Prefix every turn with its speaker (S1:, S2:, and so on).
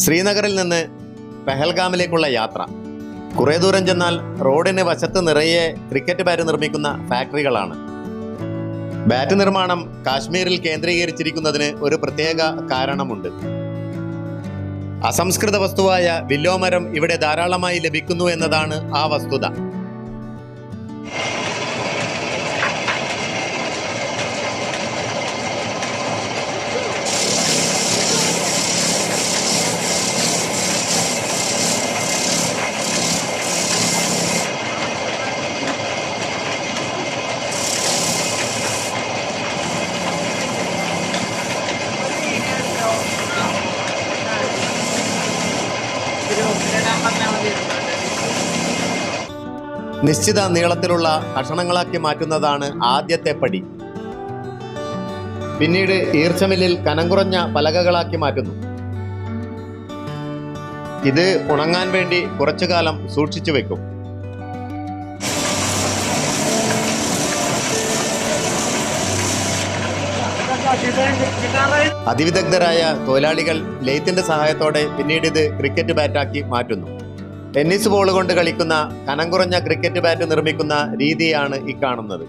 S1: ശ്രീനഗറിൽ നിന്ന് പെഹൽഗാമിലേക്കുള്ള യാത്ര. കുറേ ദൂരം ചെന്നാൽ റോഡിന് വശത്ത് നിറയെ ക്രിക്കറ്റ് ബാറ്റ് നിർമ്മിക്കുന്ന ഫാക്ടറികളാണ്. ബാറ്റ് നിർമ്മാണം കാശ്മീരിൽ കേന്ദ്രീകരിച്ചിരിക്കുന്നതിന് ഒരു പ്രത്യേക കാരണമുണ്ട്. അസംസ്കൃത വസ്തുവായ വില്ലോ മരം ഇവിടെ ധാരാളമായി ലഭിക്കുന്നു എന്നതാണ് ആ വസ്തുത. നിശ്ചിത നീളത്തിലുള്ള കഷണങ്ങളാക്കി മാറ്റുന്നതാണ് ആദ്യത്തെ പടി. പിന്നീട് ഈർച്ചമില്ലിൽ കനം കുറഞ്ഞ പലകകളാക്കി മാറ്റുന്നു. ഇത് ഉണങ്ങാൻ വേണ്ടി കുറച്ചു കാലം സൂക്ഷിച്ചു വെക്കും. അതിവിദഗ്ധരായ തൊഴിലാളികൾ ലെയ്ത്തിന്റെ സഹായത്തോടെ പിന്നീട് ഇത് ക്രിക്കറ്റ് ബാറ്റാക്കി മാറ്റുന്നു. ടെന്നീസ് ബോൾ കൊണ്ട് കളിക്കുന്ന കനം കുറഞ്ഞ ക്രിക്കറ്റ് ബാറ്റ് നിർമ്മിക്കുന്ന രീതിയാണ് ഈ കാണുന്നത്.